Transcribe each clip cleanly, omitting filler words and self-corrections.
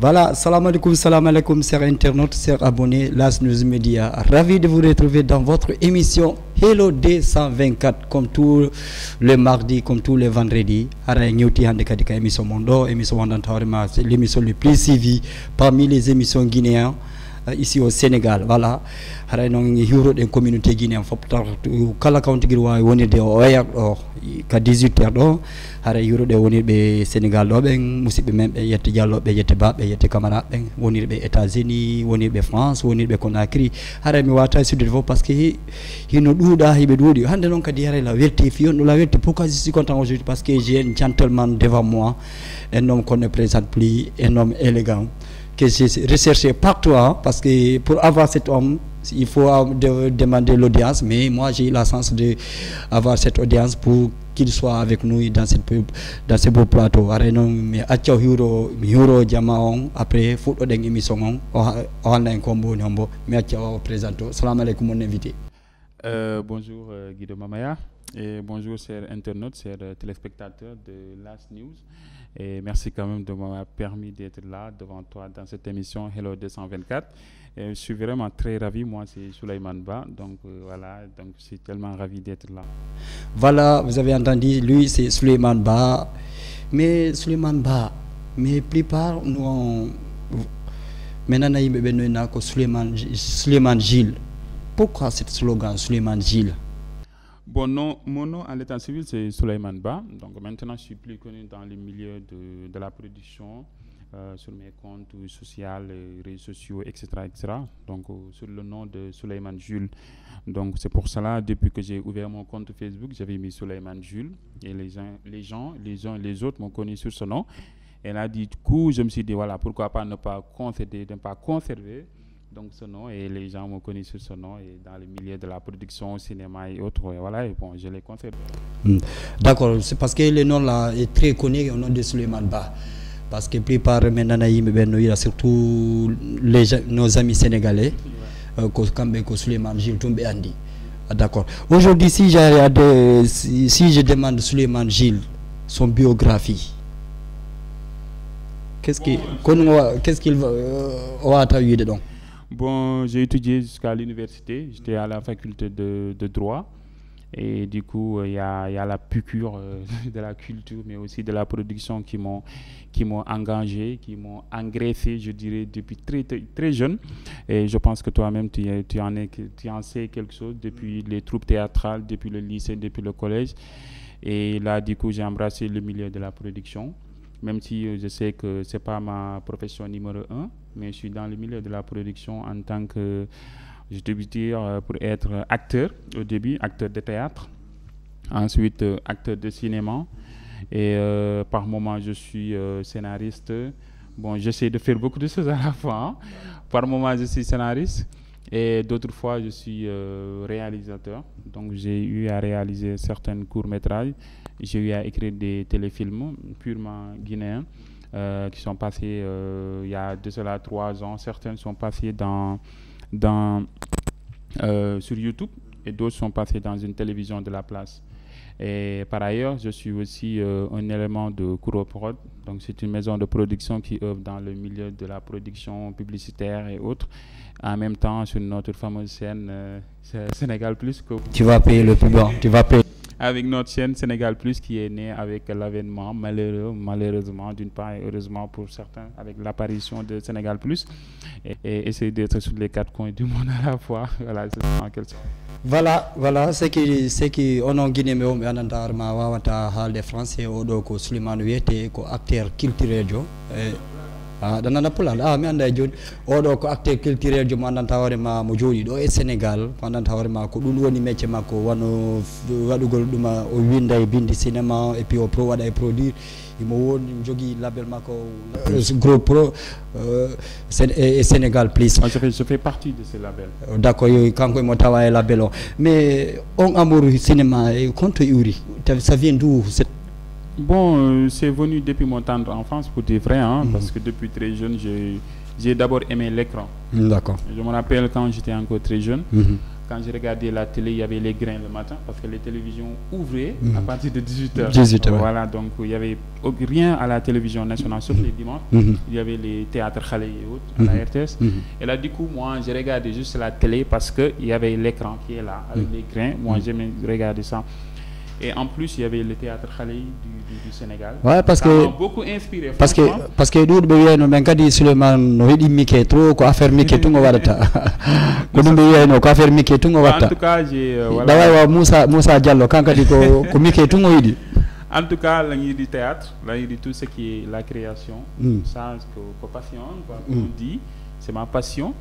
Voilà, salam alaikum, chers internautes, chers abonnés, Las News Media. Ravi de vous retrouver dans votre émission Hello D124, comme tous les mardis, comme tous les vendredis. Émission Mondo, émission c'est l'émission le plus suivie parmi les émissions guinéennes ici au Sénégal. Voilà. Haray non hiro den communauté guinéenne foptar kala kawti gir wa wonirde o wayak do ka 18h do haray hiro de wonirbe Sénégal do ben musibbe men be yette diallo be yette babbe yette camara ben wonirbe États-Unis wonirbe France wonirbe Conakry haray mi wata sudde fo parce que hino duuda hibe duudi hande non kadi haray la welti fi on la welti pourquoi je suis content aujourd'hui parce que j'ai un gentleman devant moi, un homme qu'on ne présente plus, un homme élégant que j'ai recherché partout parce que pour avoir cet homme il faut demander l'audience, mais moi j'ai eu la chance d'avoir cette audience pour qu'il soit avec nous dans ce beau plateau. Mais après faut une émission on a un combo nyombo mais présente. Salam alaikum mon invité. Bonjour Guido Mamaya et bonjour chers internautes, chers téléspectateurs de Las News. Et merci quand même de m'avoir permis d'être là devant toi dans cette émission Hello 224. Et je suis vraiment très ravi, moi c'est Souleymane Ba, donc voilà, donc je suis tellement ravi d'être là. Voilà, vous avez entendu, lui c'est Souleymane Ba, mais Souleymane Ba, mais plupart nous maintenant il y a Souleymane Gilles. Pourquoi ce slogan Souleymane Gilles? Bon, non, mon nom à l'état civil c'est Souleymane Ba, donc maintenant je suis plus connu dans les milieux de la production, sur mes comptes sociaux, réseaux sociaux, etc. Donc sur le nom de Souleymane Jules. Donc c'est pour cela, depuis que j'ai ouvert mon compte Facebook, j'avais mis Souleymane Jules et les uns et les autres m'ont connu sur ce nom. Et là, du coup, je me suis dit, voilà, pourquoi pas ne pas conserver donc ce nom, et les gens m'ont connu sur ce nom et dans le milieu de la production, cinéma et autres, et voilà, et bon, je l'ai conservé. D'accord, c'est parce que le nom là est très connu au nom de Souleymane Ba. Parce que plupart maintenant il y a surtout nos amis sénégalais que Souleymane Gilles Toumbe Andi. D'accord. Aujourd'hui si je demande Souleymane Gilles son biographie, qu'est-ce qu'il va t'avoir dedans? Bon, j'ai étudié jusqu'à l'université, j'étais à la faculté de droit. Et du coup, il y a la piqûre de la culture, mais aussi de la production qui m'ont engagé, qui m'ont engraissé, je dirais, depuis très jeune. Et je pense que toi-même, tu en sais quelque chose depuis les troupes théâtrales, depuis le lycée, depuis le collège. Et là, du coup, j'ai embrassé le milieu de la production. Même si je sais que ce n'est pas ma profession numéro 1, mais je suis dans le milieu de la production en tant que... Je débutais pour être acteur au début, acteur de théâtre, ensuite acteur de cinéma, et par moment je suis scénariste. Bon, j'essaie de faire beaucoup de choses à la fois. Par moment je suis scénariste et d'autres fois je suis réalisateur. Donc j'ai eu à réaliser certains courts-métrages, j'ai eu à écrire des téléfilms purement guinéens qui sont passés il y a de cela 3 ans. Certains sont passés sur YouTube et d'autres sont passés dans une télévision de la place. Et par ailleurs, je suis aussi un élément de Kuroprod, donc c'est une maison de production qui œuvre dans le milieu de la production publicitaire et autres. En même temps, sur notre fameuse chaîne Sénégal Plus. Tu vas payer le plus bas, tu vas payer. Avec notre chaîne Sénégal Plus qui est née avec l'avènement malheureusement d'une part et heureusement pour certains avec l'apparition de Sénégal Plus et essayer d'être sur les 4 coins du monde à la fois. Voilà, c'est en quelque sorte. Voilà, c'est qui on a Guinée mais on a ma wawata halde français odo ko Souleymane Wete ko acteur culturel jo danana pulal mi anda joni odo ko acteur culturel jo mandanta hore ma mo jodi do e Sénégal mandanta hore ma ko dum woni métier makko wano wadugol duma o winda e bindi cinéma et puis o pro wada e produire imo woni jogi label makko gros pro Sénégal Plus. Je fais partie de ce label. D'accord, kanko mo tawa e label o mais on amour cinéma e konto yuri ça vient d'où cette... Bon, c'est venu depuis mon tendre enfance pour dire vrai, parce que depuis très jeune, j'ai d'abord aimé l'écran. D'accord. Je me rappelle quand j'étais encore très jeune, Quand je regardais la télé, il y avait les grains le matin parce que les télévisions ouvraient à partir de 18h. 18h, ouais. Voilà, donc il y avait rien à la télévision nationale, sauf les dimanches. Il y avait les théâtres Khalé et autres à la RTS. Et là, du coup, moi, j'ai regardé juste la télé parce qu'il y avait l'écran qui est là, avec les grains. Moi, j'aimais regarder ça. Et en plus, il y avait le théâtre Khalé du Sénégal. Ouais, parce ça que m'a beaucoup inspiré. parce que nous devons même quand Suleiman no hidi Mickey trop ko affaire Mickey tungo wadata ko dum be no ko affaire Mickey tungo wadata. En tout cas, j'ai voilà. Dawai wa Moussa Diallo kan kadi ko Mickey tungo hidi. En tout cas, là il y a du théâtre, là il y a tout ce qui est la création, ça que passion quoi, comme on dit, c'est ma passion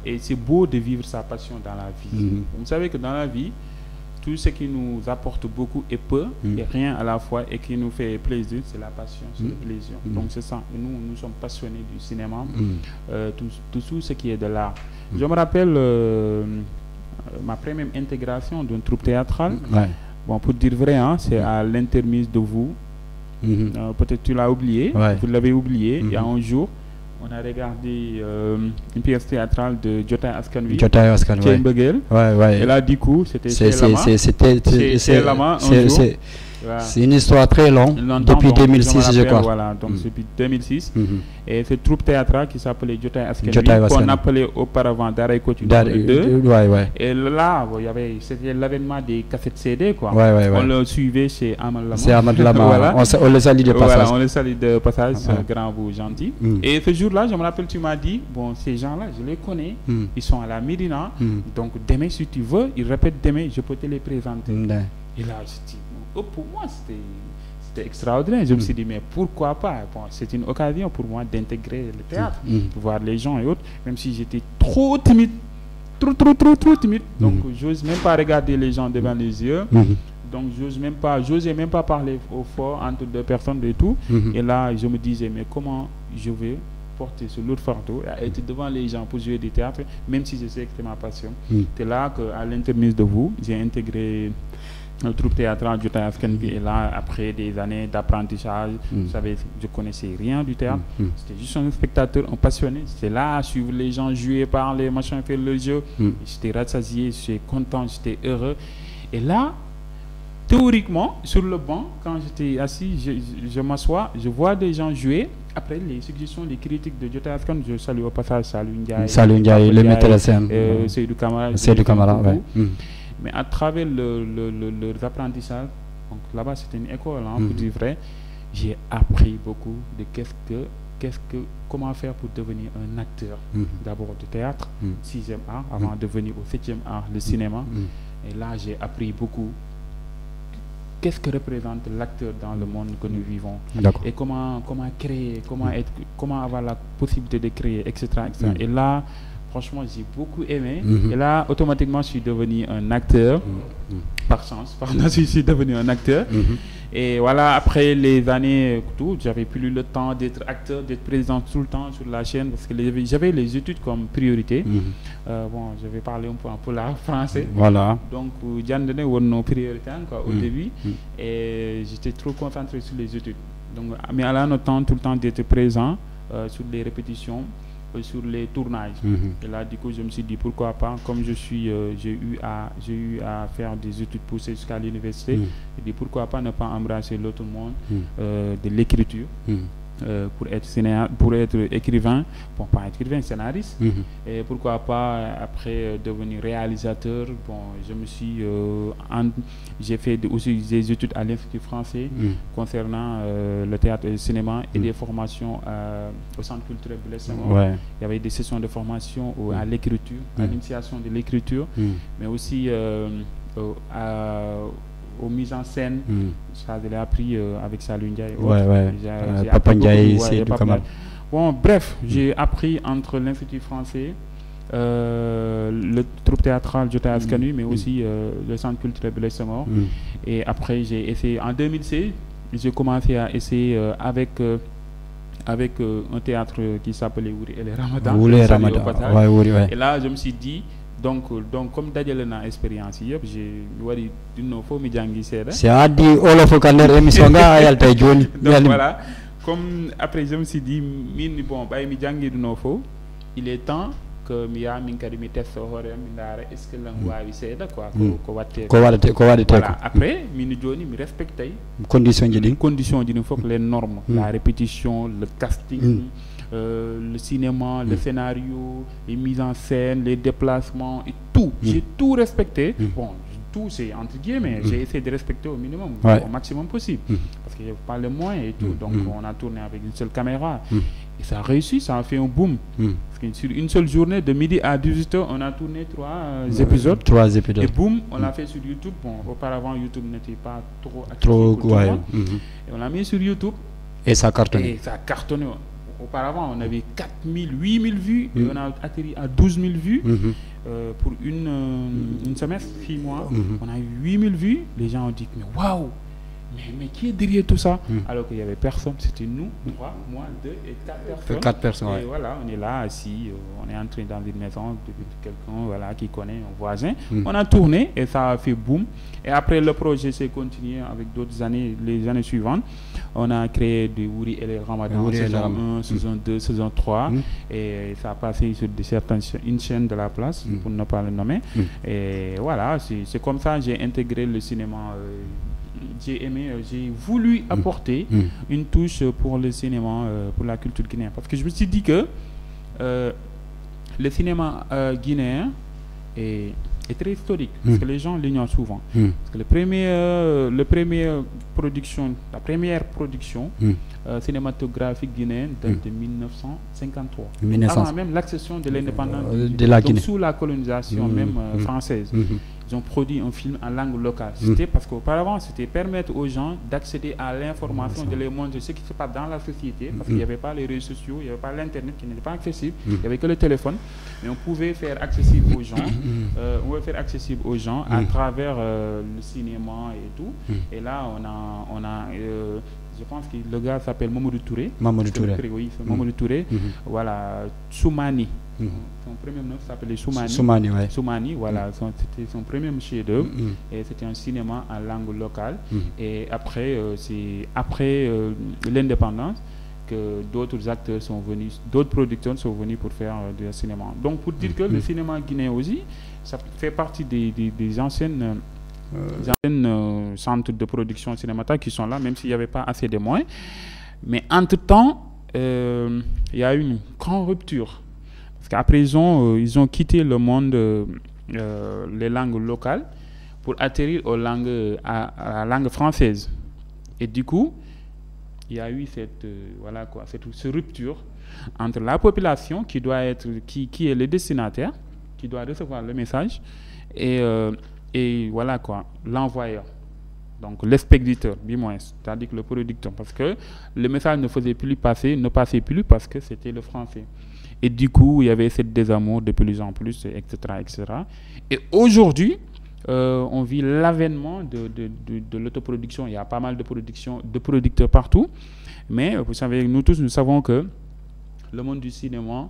et c'est beau de vivre sa passion dans la vie. Vous savez que dans la vie tout ce qui nous apporte beaucoup et peu, et rien à la fois, et qui nous fait plaisir, c'est la passion, c'est le plaisir. Donc c'est ça. Et nous sommes passionnés du cinéma, tout ce qui est de l'art. Je me rappelle ma première intégration d'une troupe théâtrale. Bon, pour dire vrai, hein, c'est à l'intermise de vous. Peut-être tu l'as oublié, vous l'avez oublié. Il y a un jour, on a regardé une pièce théâtrale de Jotay Askan Wi. Jotay Askan Wi. Et là, du coup, c'était Lama. C'est une histoire très longue, depuis 2006, je crois. Voilà, donc depuis 2006. Et cette troupe théâtrale qui s'appelait Jotay Askan Wi, qu'on appelait auparavant Daray Kotu 2. Et là, c'était l'avènement des cassettes CD, quoi. On le suivait chez Amal Lama. C'est Amal Lama, voilà. On le salue de passage. Voilà, on le salue de passage, grand vous gentil. Et ce jour-là, je me rappelle, tu m'as dit, bon, ces gens-là, je les connais, ils sont à la Médina, donc demain, si tu veux, ils répètent demain, je peux te les présenter. Et là, je dis, pour moi, c'était extraordinaire. Je me suis dit, mais pourquoi pas? Bon, c'est une occasion pour moi d'intégrer le théâtre, voir les gens et autres, même si j'étais trop timide, trop timide. Donc, j'ose même pas regarder les gens devant les yeux. Donc, j'osais même pas parler au fort entre deux personnes et tout. Et là, je me disais, mais comment je vais porter ce lourd fardeau et être devant les gens pour jouer du théâtre, même si je sais que c'est ma passion. C'est là qu'à l'intermise de vous, j'ai intégré le troupe théâtral du Jotay Askan Wi. Et là, après des années d'apprentissage, vous savez, je connaissais rien du théâtre. C'était juste un spectateur, un passionné. C'était là à suivre les gens jouer, parler, machin, faire le jeu. J'étais rassasié, j'étais content, j'étais heureux. Et là, théoriquement, sur le banc, quand j'étais assis, je m'assois, je vois des gens jouer. Après les suggestions, les critiques de Jotay Askan, je salue au passage Salou Ndiaye, le metteur en scène, Seydou Camara, mais à travers leurs apprentissages, donc là-bas c'était une école, hein, pour dire vrai, j'ai appris beaucoup de comment faire pour devenir un acteur, d'abord de théâtre, 6e art, avant de venir au 7e art, le cinéma. Et là j'ai appris beaucoup. Qu'est-ce que représente l'acteur dans le monde que nous vivons et comment créer, comment avoir la possibilité de créer, etc. Et là, franchement, j'ai beaucoup aimé. Et là, automatiquement, je suis devenu un acteur. Par chance, je suis devenu un acteur. Et voilà, après les années, j'avais plus le temps d'être acteur, d'être présent tout le temps sur la chaîne parce que j'avais les études comme priorité. Bon, je vais parler un peu en polaar français. Voilà. Donc, j'ai donné nos priorités au début et j'étais trop concentré sur les études. Donc, mais à la temps, tout le temps d'être présent sur les répétitions, sur les tournages. Et là, du coup, je me suis dit pourquoi pas, comme j'ai eu à faire des études poussées jusqu'à l'université, j'ai dit pourquoi pas ne pas embrasser l'autre monde de l'écriture. Pour être écrivain, bon, pas écrivain, scénariste, et pourquoi pas après devenir réalisateur. Bon, j'ai fait aussi des études à l'Institut français concernant le théâtre et le cinéma et des formations au Centre culturel Blaise Senghor. Il y avait des sessions de formation à l'écriture, à l'initiation de l'écriture, mais aussi aux mises en scène. Ça, je l'ai appris avec Salou Ndiaye. Papa Ndiaye, Seydou Camara. Bon, bref, j'ai appris entre l'Institut français, le troupe théâtral Jotay Askan Wi, mais aussi le Centre culturel Blaise Senghor. Et après, j'ai essayé, en 2016, j'ai commencé à essayer avec un théâtre qui s'appelait Wouri et les Ramadan. Et là, je me suis dit, donc comme dajale na expérience yëpp j'ai wari dino fo mi jangi séda c'est adi olof ko nder émission nga yal tay joni donc voilà comme après je me suis dit bon bay mi jangi dino fo il est temps que mi yaha min kadi mi testa hoore am mi ndaara est ce que lan wawi seeɗa quoi ko watte ko waɗete voilà après min joni mi respectay condition ji ɗin fof les normes la répétition le casting le cinéma le scénario les mises en scène les déplacements et tout j'ai tout respecté bon tout c'est entre guillemets j'ai essayé de respecter au minimum au maximum possible parce qu'il n'y avait pas les moyens et tout donc on a tourné avec une seule caméra et ça a réussi, ça a fait un boom parce que sur une seule journée de midi à 18h on a tourné 3 épisodes et boum on l'a fait sur YouTube. Bon, auparavant YouTube n'était pas trop accessible pour tout le monde. Et on l'a mis sur YouTube et ça a cartonné. Auparavant on avait 4000 8000 vues et on a atterri à 12 000 vues pour une semestre 6 mois on a eu 8000 vues. Les gens ont dit mais waouh, mais qui est derrière tout ça alors qu'il n'y avait personne, c'était nous 3, moi 2 et 4 personnes. Et voilà, on est là assis, on est entré dans une maison de quelqu'un voilà, qui connaît un voisin. On a tourné et ça a fait boom. Et après le projet s'est continué avec d'autres années, les années suivantes. On a créé des Wouri et les Ramadan, saison 1, saison 2, saison 3 et ça a passé sur une chaîne de la place pour ne pas le nommer. Et voilà, c'est comme ça que j'ai intégré le cinéma. J'ai voulu apporter une touche pour le cinéma, pour la culture guinéenne. Parce que je me suis dit que le cinéma guinéen est très historique. Parce que les gens l'ignorent souvent. Parce que la première production cinématographique guinéenne date de 1953. Avant même l'accession de l'indépendance de la Guinée. Sous la colonisation même française. Ils ont produit un film en langue locale. C'était parce qu'auparavant, c'était permettre aux gens d'accéder à l'information, de les montrer ce qui se passe dans la société, parce qu'il n'y avait pas les réseaux sociaux, il n'y avait pas l'Internet qui n'était pas accessible, il n'y avait que le téléphone. Mais on pouvait faire accessible aux gens, à travers le cinéma et tout. Et là, on a je pense que le gars s'appelle Mamadou Touré. Oui, c'est Mamadou Touré. Voilà, Soumani. Son premier nom s'appelait Soumani. Soumani, voilà, c'était son premier chef-d'œuvre. Et c'était un cinéma en langue locale. Et après, c'est après l'indépendance que d'autres acteurs sont venus, d'autres producteurs sont venus pour faire du cinéma. Donc pour dire que le cinéma guinéen aussi, ça fait partie des anciennes centres de production cinématographique qui sont là, même s'il n'y avait pas assez de moyens. Mais entre-temps, il y a eu une grande rupture. Parce qu'à présent, ils ont quitté le monde, les langues locales, pour atterrir à la langue française. Et du coup, il y a eu cette rupture entre la population qui doit être, qui est le destinataire, qui doit recevoir le message, et voilà quoi, l'envoyeur. Donc l'expéditeur, du moins, c'est-à-dire le producteur, parce que le message ne passait plus parce que c'était le français. Et du coup, il y avait cette désamour de plus en plus, etc. etc. Et aujourd'hui, on vit l'avènement de l'autoproduction. Il y a pas mal de producteurs partout. Mais vous savez, nous tous, nous savons que le monde du cinéma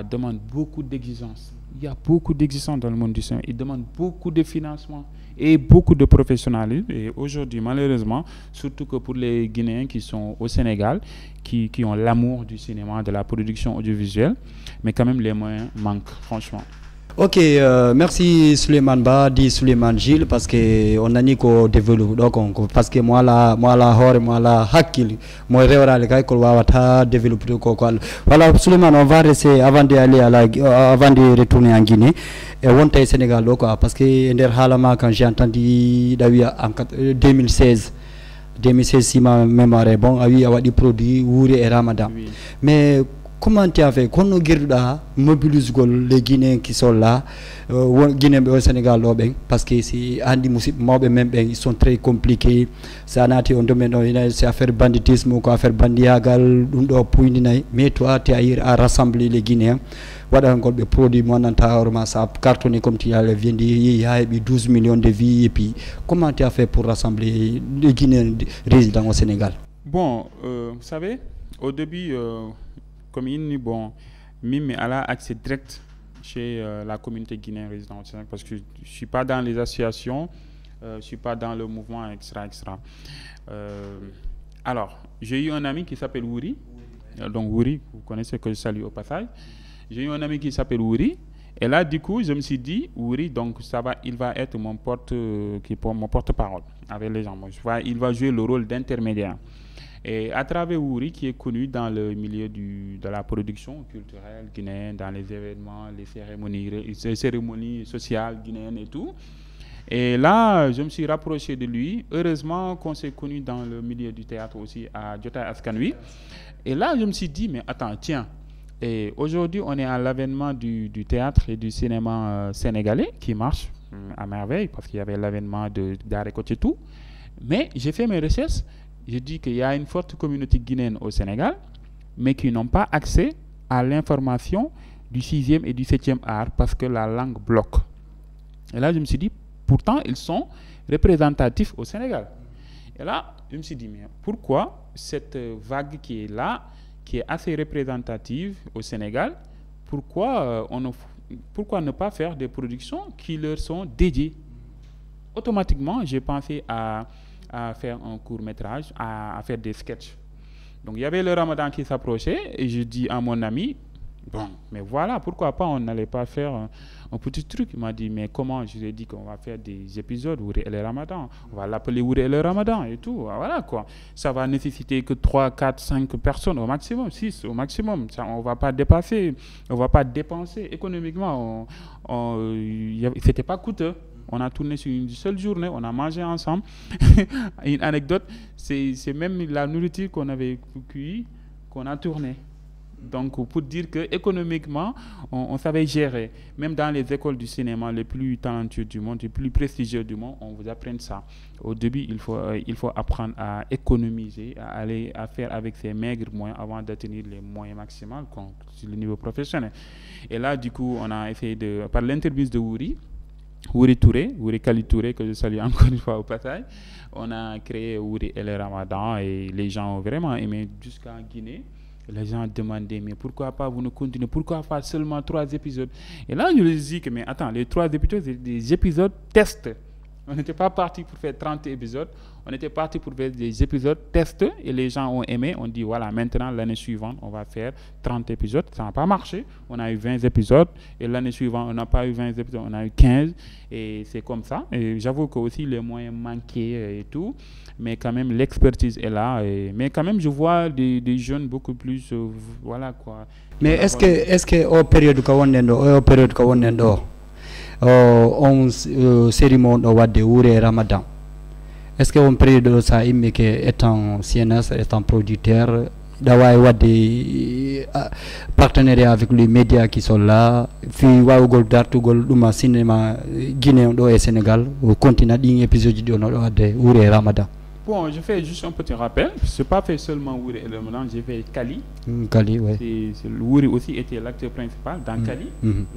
demande beaucoup d'exigences. Il y a beaucoup d'exigences dans le monde du cinéma. Il demande beaucoup de financement et beaucoup de professionnalisme. Et aujourd'hui, malheureusement, surtout que pour les Guinéens qui sont au Sénégal, qui ont l'amour du cinéma, de la production audiovisuelle, mais quand même les moyens manquent, franchement. Ok, merci Souleymane Ba, dit Souleymane Gilles, parce que on a ni qu'on développe, donc parce que moi la hakil, moi réora le gars qu'on va développer quoi. Voilà, Souleymane, on va rester avant de retourner en Guinée et on est au Sénégal quoi, parce que quand j'ai entendu en 2016 si ma mémoire est bonne, il y a des produits Wouri et Ramadan, mais comment tu as fait quand nous mobilise les Guinéens qui sont là, Guinéens au Sénégal, parce que c'est Andy Moussip, même ils sont très compliqués. Ça a été un domaine, c'est affaire banditisme ou affaire bandiagal, mais toi tu as à rassembler les Guinéens. Voilà encore des produits, ça a cartonné comme tu l'as dit, il y a 12 millions de vies. Et puis, comment tu as fait pour rassembler les Guinéens résidents au Sénégal? Bon, vous savez, au début, comme il dit, bon, Mime a accès direct chez la communauté guinéenne résidente au Sénégal parce que je ne suis pas dans les associations, je ne suis pas dans le mouvement, etc. Alors, j'ai eu un ami qui s'appelle Wouri, donc Wouri, vous connaissez, que je salue au passage. J'ai eu un ami qui s'appelle Wouri. Et là, du coup, je me suis dit, Wouri, donc il va être mon porte-parole avec les gens. Il va jouer le rôle d'intermédiaire. Et à travers Wouri, qui est connu dans le milieu de la production culturelle guinéenne, dans les événements, les cérémonies sociales guinéennes et tout. Et là, je me suis rapproché de lui. Heureusement qu'on s'est connu dans le milieu du théâtre aussi à Jotay Askan Wi. Et là, je me suis dit, mais attends, tiens. Et aujourd'hui, on est à l'avènement du théâtre et du cinéma sénégalais qui marche à merveille parce qu'il y avait l'avènement d'Aré Kochetou. Mais j'ai fait mes recherches. Je dis qu'il y a une forte communauté guinéenne au Sénégal, mais qui n'ont pas accès à l'information du 6e et du 7e art parce que la langue bloque. Et là, je me suis dit, pourtant, ils sont représentatifs au Sénégal. Et là, je me suis dit, mais pourquoi cette vague qui est là, qui est assez représentative au Sénégal, pourquoi ne pas faire des productions qui leur sont dédiées? Automatiquement, j'ai pensé à faire un court-métrage, à faire des sketchs. Donc, il y avait le Ramadan qui s'approchait et je dis à mon ami, bon, mais voilà, pourquoi pas, on n'allait pas faire un petit truc. Il m'a dit, mais comment? Je lui ai dit qu'on va faire des épisodes Wouri et le Ramadan. On va l'appeler Wouri et le Ramadan et tout. Voilà quoi. Ça va nécessiter que 3, 4, 5 personnes au maximum, 6 au maximum. Ça, on ne va pas dépasser, on ne va pas dépenser économiquement. C'était pas coûteux. On a tourné sur une seule journée, on a mangé ensemble. Une anecdote, c'est même la nourriture qu'on avait cueillie qu'on a tournée. Donc, pour dire qu'économiquement, on savait gérer. Même dans les écoles du cinéma les plus talentueux du monde, les plus prestigieux du monde, on vous apprend ça. Au début, il faut apprendre à économiser, à faire avec ses maigres moyens avant d'atteindre les moyens maximaux sur le niveau professionnel. Et là, du coup, on a essayé par l'interview de Wouri Touré, Wouri Kali Touré, que je salue encore une fois au passage, on a créé Wouri et le Ramadan et les gens ont vraiment aimé jusqu'en Guinée. Les gens demandaient, mais pourquoi pas vous ne continuez, pourquoi pas seulement 3 épisodes? Et là, je leur dis que, mais attends, les 3 épisodes, c'est des épisodes tests. On n'était pas parti pour faire 30 épisodes, on était parti pour faire des épisodes tests et les gens ont aimé. On dit, voilà, maintenant, l'année suivante, on va faire 30 épisodes. Ça n'a pas marché. On a eu 20 épisodes et l'année suivante, on n'a pas eu 20 épisodes, on a eu 15. Et c'est comme ça. Et j'avoue que aussi les moyens manquaient et tout. Mais quand même, l'expertise est là. Mais quand même, je vois des jeunes beaucoup plus, voilà quoi. Mais est-ce que au période on cérémonie de wadde Wouri Ramadan, est-ce que on période ça imeke étant CNS étant producteur d'avoir wadde partenariat avec les médias qui sont là fi wawugol dartugol duma cinéma guinéen do et Sénégal au continent ɗin épisode ɗi ono wadde Wouri Ramadan? Bon, je fais juste un petit rappel. Je n'ai pas fait seulement Wouri et le Ramadan, j'ai fait Kali. Kali, oui. Wouri aussi était l'acteur principal dans Kali.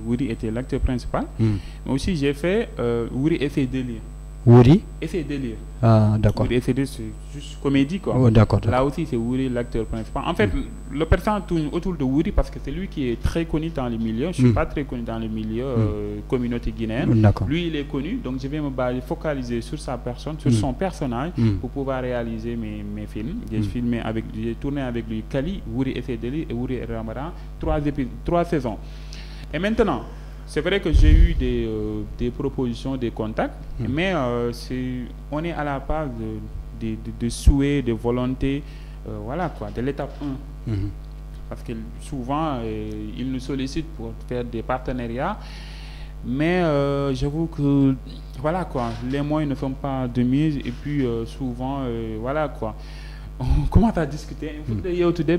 Wouri était l'acteur principal. Mais aussi, j'ai fait Wouri et ses délires. Wouri et ses délires. Ah, d'accord. Wouri et ses délires, c'est juste comédie, quoi. Oh, d'accord. Là aussi, c'est Wouri l'acteur principal. En fait, le personnage tourne autour de Wouri parce que c'est lui qui est très connu dans les milieux. Je ne suis pas très connu dans les milieux communauté guinéenne. Lui, il est connu, donc je vais me focaliser sur sa personne, sur son personnage pour pouvoir réaliser mes films. J'ai tourné avec lui Kali, Wouri et ses délires et Wouri et Ramadan, 3 saisons. Et maintenant, c'est vrai que j'ai eu des propositions, des contacts, mais on est à la base de souhaits, de volontés, voilà quoi, de l'étape 1. Parce que souvent, ils nous sollicitent pour faire des partenariats, mais j'avoue que, voilà quoi, les moyens ne sont pas de mise, et puis souvent, voilà quoi, on commence à discuter,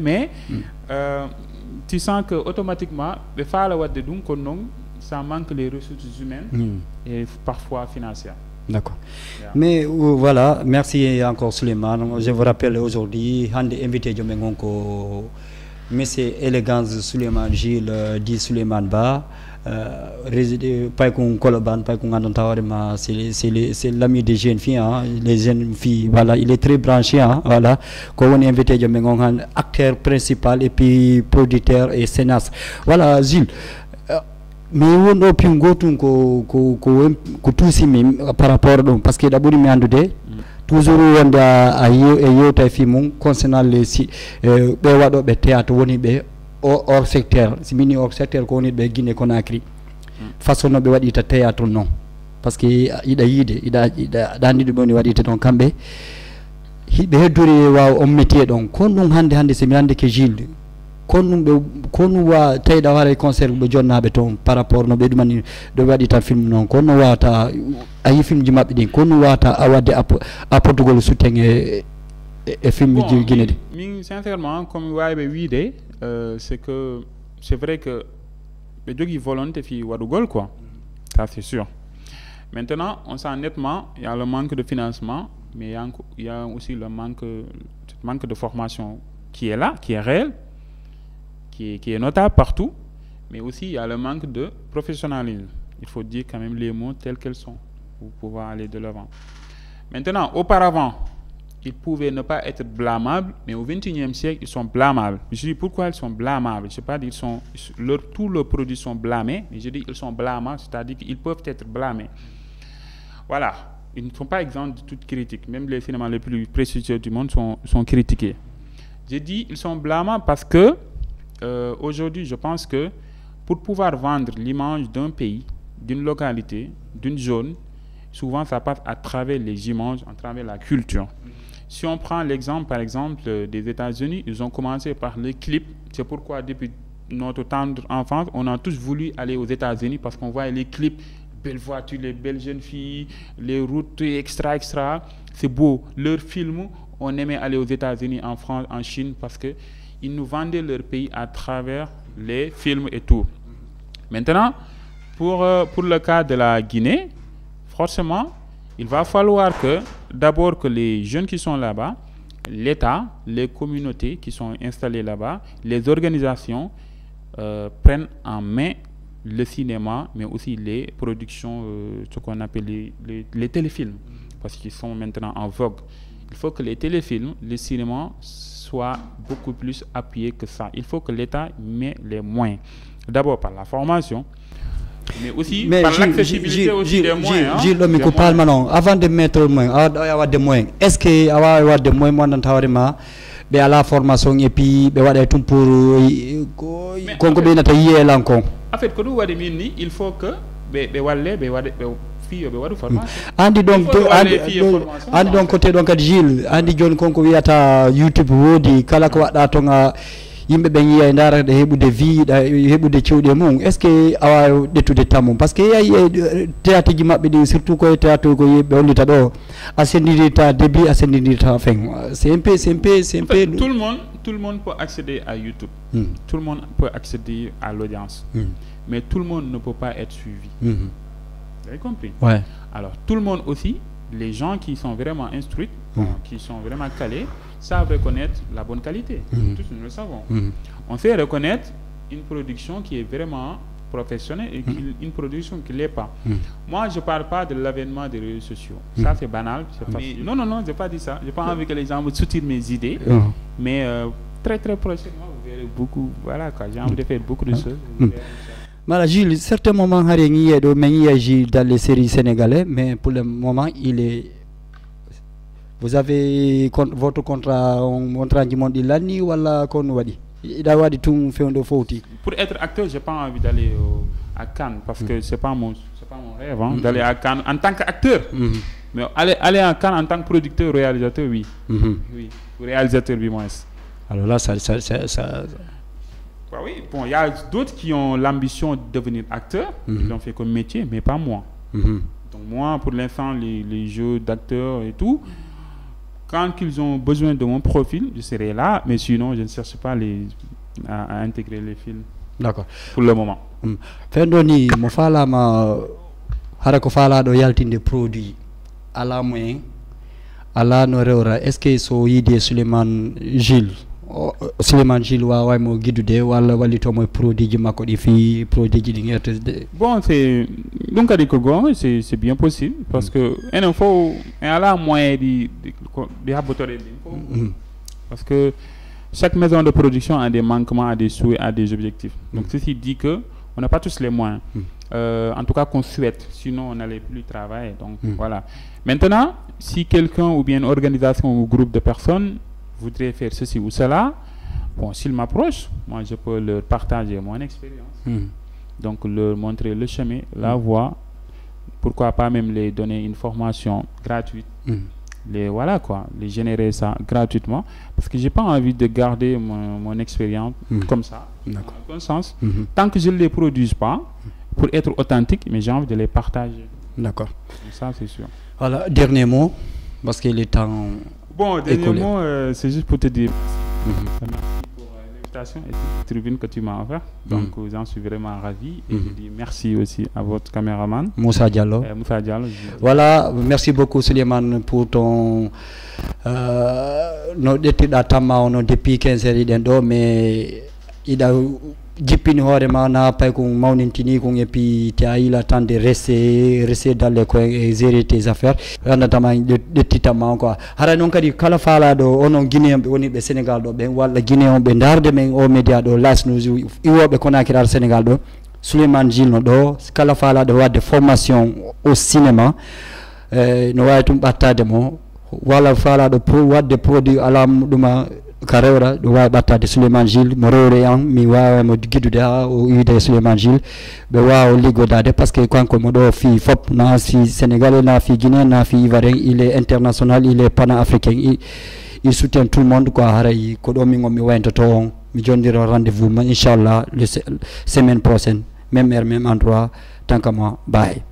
mais tu sens que automatiquement, ça manque les ressources humaines et parfois financières. D'accord. Yeah. Mais voilà, merci encore Souleymane. Je vous rappelle aujourd'hui, Hande invité Djomengonko, Monsieur Élégance Souleymane Gilles, dit Souleymane Ba, résidé Paikon Koloban, Paikon Anontawarema, c'est l'ami des jeunes filles, hein, les jeunes filles, voilà, il est très branché, hein, voilà, quand on est invité Djomengonko, acteur principal et puis producteur et scénariste. Voilà, Gilles. Mais on a pu ko tusi par rapport parce que d'abord mi andude toujours on a concernant les be wado be théâtre woni be hors secteur si mini hors secteur ko woni ɓe Guinée Conakry façon no ɓe waɗita théâtre non par ce que yiɗa yiide yiɗa andiɗo ɓe woni waɗite ɗon kamɓe hiɓe heddori waw on métier ɗon kon ɗum hande so mi andi ke Gilles kon ɗum ɓe kon ɗum wa tawiɗa waara concert ɓe jonnaɓe toon par rapport no ɓe ɗumani ɗo waɗita film noon kon no wawata a yi film ji maɓɓe ɗin kon ɗum wawata a wadde apportugol soutien e film ji Guinée ɗi min sincèrement comme wawiɓe wiide c'est que c'est vrai que ɓe jogui volonté fi waɗugol quoi ça c'est sûr. Maintenant on sent nettement il y a le manque de financement mais il y a aussi le manque de formation qui est là, qui est réel, qui est notable partout, mais aussi il y a le manque de professionnalisme. Il faut dire quand même les mots tels qu'ils sont pour pouvoir aller de l'avant. Maintenant, auparavant, ils pouvaient ne pas être blâmables, mais au XXIe siècle, ils sont blâmables. Je dis pourquoi ils sont blâmables. Je ne sais pas dire tous leurs produits sont blâmés, mais je dis ils sont blâmables, c'est-à-dire qu'ils peuvent être blâmés. Voilà. Ils ne sont pas exempts de toute critique. Même les cinémas les plus prestigieux du monde sont critiqués. J'ai dit ils sont blâmables parce que aujourd'hui, je pense que pour pouvoir vendre l'image d'un pays, d'une localité, d'une zone, souvent ça passe à travers les images, à travers la culture. Si on prend l'exemple, par exemple, des États-Unis, ils ont commencé par les clips. C'est pourquoi depuis notre tendre enfance, on a tous voulu aller aux États-Unis parce qu'on voit les clips. Belles voitures, les belles jeunes filles, les routes, extra. C'est beau. Leurs films, on aimait aller aux États-Unis, en France, en Chine, parce qu'ils nous vendaient leur pays à travers les films et tout. Maintenant, pour le cas de la Guinée, forcément, il va falloir d'abord que les jeunes qui sont là-bas, l'État, les communautés qui sont installées là-bas, les organisations prennent en main le cinéma, mais aussi les productions, ce qu'on appelle les téléfilms, parce qu'ils sont maintenant en vogue. Il faut que les téléfilms, le cinéma soient beaucoup plus appuyés que ça. Il faut que l'État mette les moyens. D'abord par la formation, mais aussi par l'accessibilité aussi des moyens. Gilles, avant de mettre les moyens, des moyens. Est-ce qu'il y a des moyens be ala formation et puis be wada tum pour konko be nata yela encore en fait ko du wadi minni il faut que be walle be wada be fi be wadu formation andi donc côté donc Gilles andi jon konko wiata YouTube wodi kala ko wada to nga yimbe be yiya ndara de hebude vie hebude ciwde mum est ce que awa detude tamum parce que yayi théâtre ji mabbe di surtout ko théâtre ko yebe hollita do ascendita début ascendita fin c'est un peu tout le monde peut accéder à YouTube. Tout le monde peut accéder à l'audience. Mais tout le monde ne peut pas être suivi. Vous avez compris? Ouais. Alors tout le monde aussi, les gens qui sont vraiment instruits, qui sont vraiment calés, savent reconnaître la bonne qualité. Tous nous le savons. On sait reconnaître une production qui est vraiment professionnelle et une production qui ne l'est pas. Moi, je ne parle pas de l'avènement des réseaux sociaux. Ça, c'est banal. Facile. Non, je n'ai pas dit ça. Je n'ai pas envie que les gens me soutiennent mes idées. Mais très, très prochainement, vous verrez beaucoup. Voilà, quoi. J'ai envie de faire beaucoup de choses. Voilà, Gilles, certains moments, dans les séries sénégalaises, mais pour le moment, il est... Vous avez votre contrat du monde de l'année ou la Konwadi? Pour être acteur, je n'ai pas envie d'aller à Cannes parce que ce n'est pas mon rêve d'aller à Cannes en tant qu'acteur. Mais aller à Cannes en tant que producteur, réalisateur, oui. Oui, réalisateur, oui, moi. Alors là, ça... Bah oui, bon, il y a d'autres qui ont l'ambition de devenir acteur, qui l'ont fait comme métier, mais pas moi. Donc moi, pour l'instant, les jeux d'acteurs et tout, quand ils ont besoin de mon profil, je serai là, mais sinon, je ne cherche pas à intégrer les films. D'accord. Pour le moment. Fendoni, mo fala ma harako fala do yaltinde produit ala moyen ala no rewra est-ce que so yide Souleymane Gilles wa mo guidude wala walito mo produit ji makko di fi produit ji ngerte bon c'est donc c'est bien possible parce que il faut ala moyen di habotore parce que chaque maison de production a des manquements, a des souhaits, a des objectifs. Donc ceci dit que on n'a pas tous les moyens. En tout cas qu'on souhaite, sinon on n'allait plus travailler. Donc voilà. Maintenant, si quelqu'un ou bien une organisation ou groupe de personnes voudrait faire ceci ou cela, bon, s'ils m'approchent, moi je peux leur partager mon expérience. Donc leur montrer le chemin, la voie, pourquoi pas même les donner une formation gratuite. Voilà quoi, les générer ça gratuitement, parce que j'ai pas envie de garder mon expérience comme ça, dans aucun sens, tant que je ne les produise pas, pour être authentique, mais j'ai envie de les partager. D'accord. Ça c'est sûr. Voilà, dernier mot, parce qu'il est temps. Bon, dernier mot, c'est juste pour te dire merci pour l'invitation et la tribune que tu m'as offert. Donc j'en suis vraiment ravi, et je dis merci aussi à votre caméraman Moussa Diallo. Moussa Diallo. Voilà, merci beaucoup Souleymane pour ton depuis 15 heures, mais il a jippini hoore ma na pay ko mawnintini ko et puis tu as eu le temps de rester dans les coins et gérer tes affaires randatama dettitama quoi hara non kadi kala faala do onon guinéen be woni be Sénégal do be walla guinéen be darde men o média do Las News iwobe Conakry Sénégal do Souleymane Jules no do kala faala do wadde formation au cinéma no wawi tum battade mo walla faala do wadde produit alam duma Carrera do way battade Souleymane Jules mo rewre am mi wawa mo guidude ha o wiide Souleymane Jules be wawa liggodade parce que kanko mo do fi fop na fi sénégalais na fi guinéen na fi ivoirien, il est international, il est pan-africain, il soutient tout le monde quoi. Haray ko do mi ngomi wayntoto on mi jondiro rendez-vous inchallah le semaine prochaine, même heure même endroit, tant que moi bye.